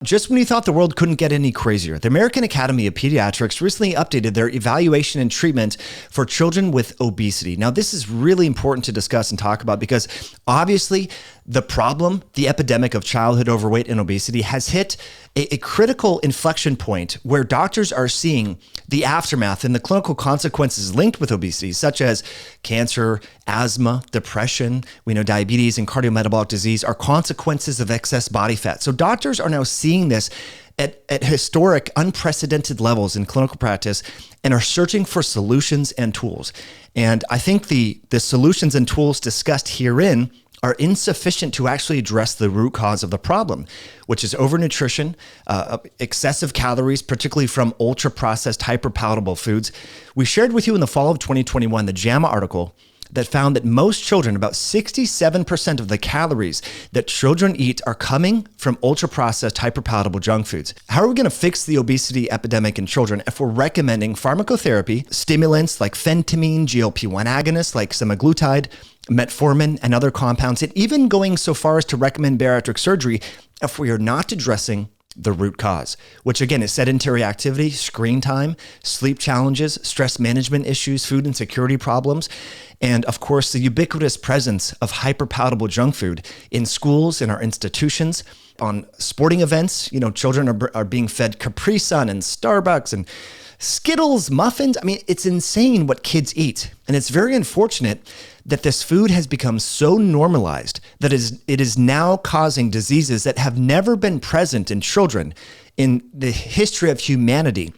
Just when you thought the world couldn't get any crazier, the American Academy of Pediatrics recently updated their evaluation and treatment for children with obesity. Now, this is really important to discuss and talk about because obviously the problem, the epidemic of childhood overweight and obesity has hit a critical inflection point where doctors are seeing the aftermath and the clinical consequences linked with obesity, such as cancer, asthma, depression, we know diabetes and cardiometabolic disease are consequences of excess body fat. So doctors are now seeing this at historic, unprecedented levels in clinical practice and are searching for solutions and tools. And I think the solutions and tools discussed herein are insufficient to actually address the root cause of the problem, which is overnutrition, excessive calories, particularly from ultra-processed, hyper-palatable foods. We shared with you in the fall of 2021 the JAMA article that found that most children, about 67% of the calories that children eat are coming from ultra-processed, hyper-palatable junk foods. How are we going to fix the obesity epidemic in children if we're recommending pharmacotherapy, stimulants like phentermine, GLP-1 agonists like semaglutide, metformin, and other compounds, and even going so far as to recommend bariatric surgery if we are not addressing the root cause, which again is sedentary activity, screen time, sleep challenges, stress management issues, food insecurity problems, and of course the ubiquitous presence of hyperpalatable junk food in schools, in our institutions, on sporting events. You know, children are being fed Capri Sun and Starbucks and Skittles, muffins. I mean, it's insane what kids eat. And it's very unfortunate that this food has become so normalized that it is now causing diseases that have never been present in children in the history of humanity.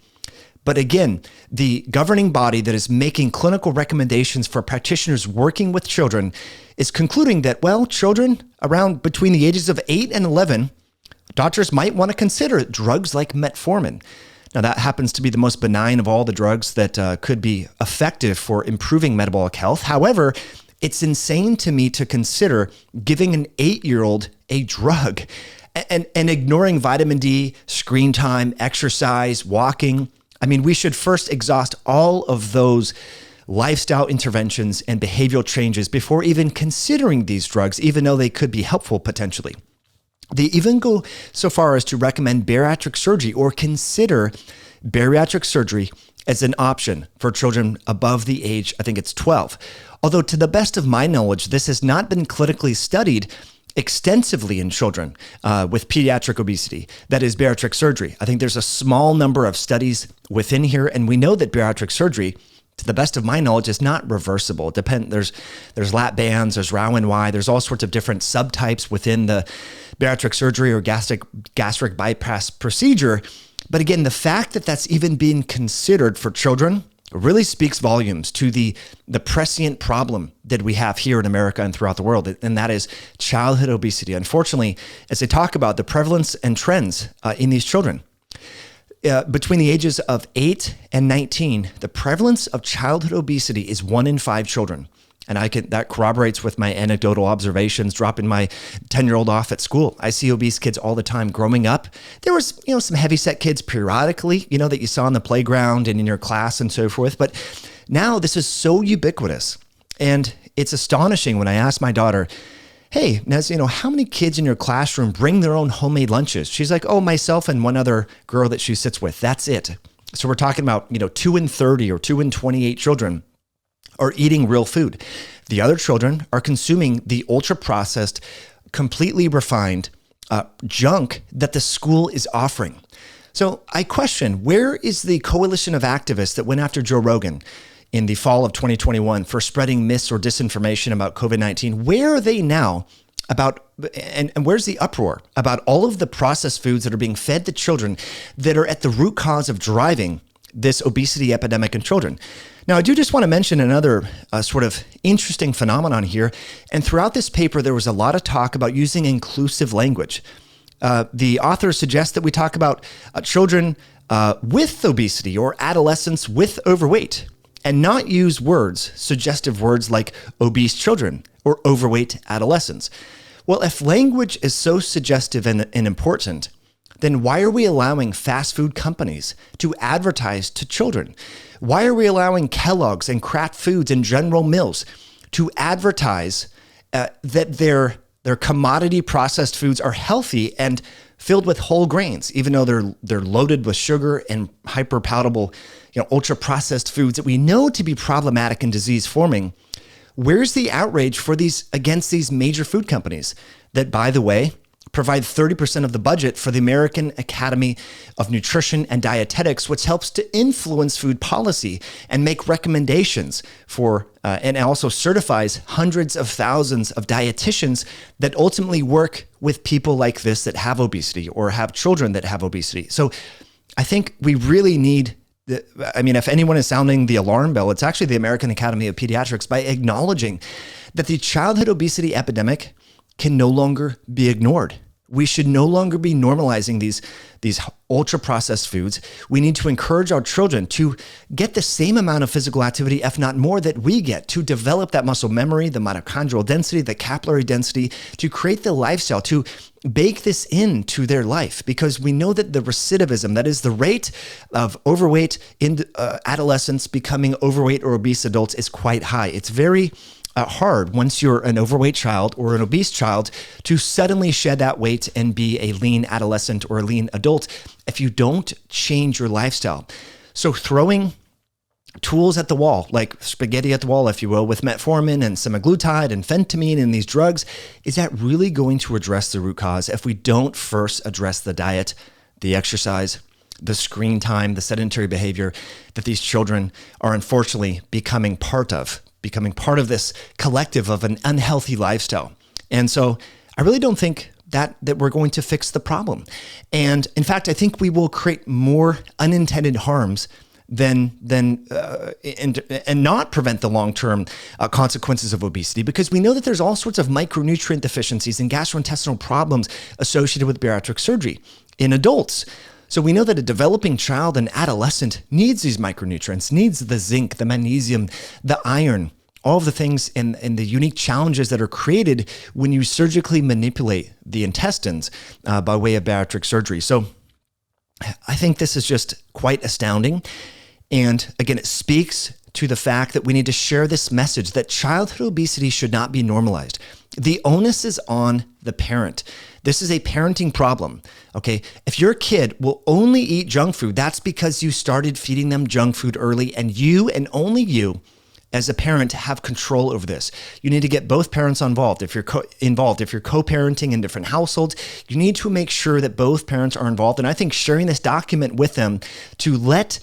But again, the governing body that is making clinical recommendations for practitioners working with children is concluding that, well, children around between the ages of 8 and 11, doctors might want to consider drugs like metformin. Now, that happens to be the most benign of all the drugs that could be effective for improving metabolic health. However, it's insane to me to consider giving an 8-year-old a drug and ignoring vitamin D, screen time, exercise, walking. I mean, we should first exhaust all of those lifestyle interventions and behavioral changes before even considering these drugs, even though they could be helpful potentially. They even go so far as to recommend bariatric surgery or consider bariatric surgery as an option for children above the age, I think it's 12. Although to the best of my knowledge, this has not been clinically studied extensively in children with pediatric obesity, that is bariatric surgery. I think there's a small number of studies within here, and we know that bariatric surgery, to the best of my knowledge, is not reversible. There's lap bands, there's Roux-en-Y, there's all sorts of different subtypes within the bariatric surgery or gastric bypass procedure. But again, the fact that that's even being considered for children really speaks volumes to the prescient problem that we have here in America and throughout the world, and that is childhood obesity. Unfortunately, as they talk about the prevalence and trends in these children, between the ages of 8 and 19, the prevalence of childhood obesity is 1 in 5 children. And that corroborates with my anecdotal observations, dropping my 10-year-old off at school. I see obese kids all the time. Growing up, there was, some heavyset kids periodically, that you saw on the playground and in your class and so forth. But now this is so ubiquitous. And it's astonishing when I ask my daughter, hey, Nez, how many kids in your classroom bring their own homemade lunches? She's like, oh, myself and one other girl that she sits with. That's it. So we're talking about, 2 in 30 or 2 in 28 children are eating real food. The other children are consuming the ultra-processed, completely refined junk that the school is offering. So I question, where is the coalition of activists that went after Joe Rogan in the fall of 2021 for spreading myths or disinformation about COVID-19? Where are they now about, and where's the uproar about all of the processed foods that are being fed to children that are at the root cause of driving this obesity epidemic in children? Now, I do just want to mention another sort of interesting phenomenon here. And throughout this paper, there was a lot of talk about using inclusive language. The authors suggest that we talk about children with obesity or adolescents with overweight and not use suggestive words like obese children or overweight adolescents. Well, if language is so suggestive and important, then why are we allowing fast food companies to advertise to children? Why are we allowing Kellogg's and Kraft Foods and General Mills to advertise that their commodity processed foods are healthy and filled with whole grains, even though they're loaded with sugar and hyper palatable, ultra processed foods that we know to be problematic and disease forming. Where's the outrage against these major food companies that, by the way, provide 30% of the budget for the American Academy of Nutrition and Dietetics, which helps to influence food policy and make recommendations for, and also certifies hundreds of thousands of dietitians that ultimately work with people like this that have obesity or have children that have obesity. So I think we really need, if anyone is sounding the alarm bell, it's actually the American Academy of Pediatrics, by acknowledging that the childhood obesity epidemic can no longer be ignored. We should no longer be normalizing these ultra processed foods. We need to encourage our children to get the same amount of physical activity, if not more, that we get, to develop that muscle memory, the mitochondrial density, the capillary density, to create the lifestyle, to bake this into their life, because we know that the recidivism, that is the rate of overweight in adolescents becoming overweight or obese adults, is quite high. It's very hard once you're an overweight child or an obese child to suddenly shed that weight and be a lean adolescent or a lean adult if you don't change your lifestyle. So throwing tools at the wall, like spaghetti at the wall, if you will, with metformin and semaglutide and phentermine and these drugs, is that really going to address the root cause if we don't first address the diet, the exercise, the screen time, the sedentary behavior that these children are unfortunately becoming part of this collective of an unhealthy lifestyle? And so I really don't think that we're going to fix the problem. And in fact, I think we will create more unintended harms than not prevent the long-term consequences of obesity, because we know that there's all sorts of micronutrient deficiencies and gastrointestinal problems associated with bariatric surgery in adults. So we know that a developing child and adolescent needs these micronutrients, needs the zinc, the magnesium, the iron, all of the things and the unique challenges that are created when you surgically manipulate the intestines by way of bariatric surgery. So I think this is just quite astounding. And again, it speaks to the fact that we need to share this message that childhood obesity should not be normalized. The onus is on the parent. This is a parenting problem, okay? If your kid will only eat junk food, that's because you started feeding them junk food early, and you and only you as a parent have control over this. You need to get both parents involved. If you're co-parenting in different households, you need to make sure that both parents are involved. And I think sharing this document with them to let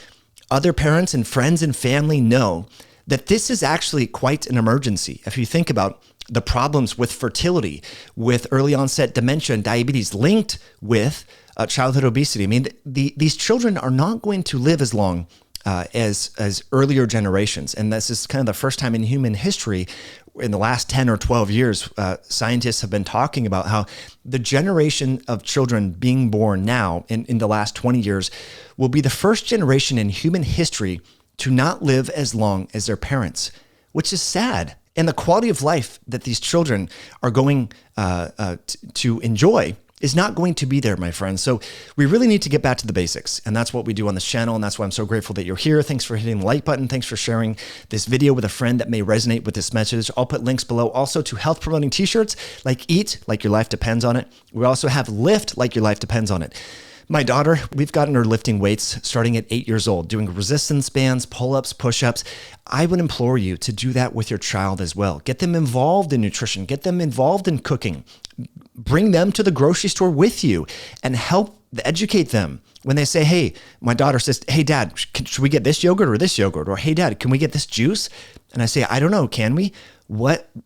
other parents and friends and family know that this is actually quite an emergency. If you think about the problems with fertility, with early onset dementia and diabetes linked with childhood obesity. I mean, these children are not going to live as long as earlier generations. And this is kind of the first time in human history in the last 10 or 12 years, scientists have been talking about how the generation of children being born now in the last 20 years will be the first generation in human history to not live as long as their parents, which is sad. And the quality of life that these children are going to enjoy is not going to be there, my friends. So we really need to get back to the basics. And that's what we do on this channel. And that's why I'm so grateful that you're here. Thanks for hitting the like button. Thanks for sharing this video with a friend that may resonate with this message. I'll put links below also to health promoting t-shirts like Eat Like Your Life Depends on It. We also have Lift Like Your Life Depends on It. My daughter, we've gotten her lifting weights starting at 8 years old, doing resistance bands, pull-ups, push-ups. I would implore you to do that with your child as well. Get them involved in nutrition. Get them involved in cooking. Bring them to the grocery store with you and help educate them. When they say, hey, my daughter says, hey, Dad, should we get this yogurt or this yogurt? Or, hey, Dad, can we get this juice? And I say, I don't know, can we?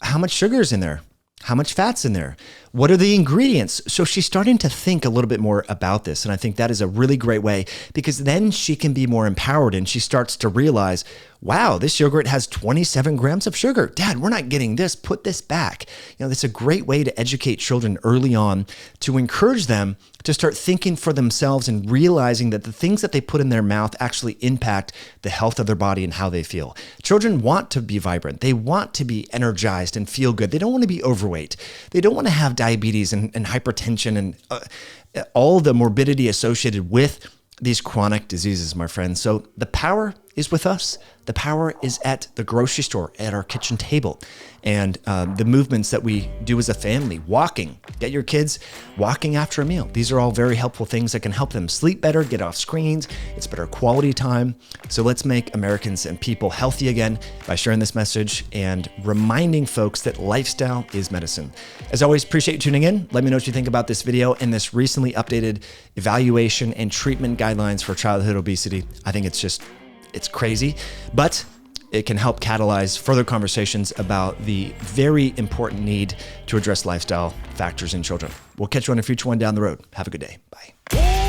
How much sugar is in there? How much fat's in there? What are the ingredients? So she's starting to think a little bit more about this. And I think that is a really great way, because then she can be more empowered and she starts to realize, wow, this yogurt has 27 grams of sugar. Dad, we're not getting this. Put this back. That's a great way to educate children early on, to encourage them to start thinking for themselves and realizing that the things that they put in their mouth actually impact the health of their body and how they feel. Children want to be vibrant. They want to be energized and feel good. They don't want to be overweight. They don't want to have diabetes and hypertension and all the morbidity associated with these chronic diseases, my friends. So the power is with us. The power is at the grocery store, at our kitchen table, and the movements that we do as a family, walking, get your kids walking after a meal. These are all very helpful things that can help them sleep better, get off screens. It's better quality time. So let's make Americans and people healthy again by sharing this message and reminding folks that lifestyle is medicine. As always, appreciate you tuning in. Let me know what you think about this video and this recently updated evaluation and treatment guidelines for childhood obesity. I think it's crazy, but it can help catalyze further conversations about the very important need to address lifestyle factors in children. We'll catch you on a future one down the road. Have a good day. Bye.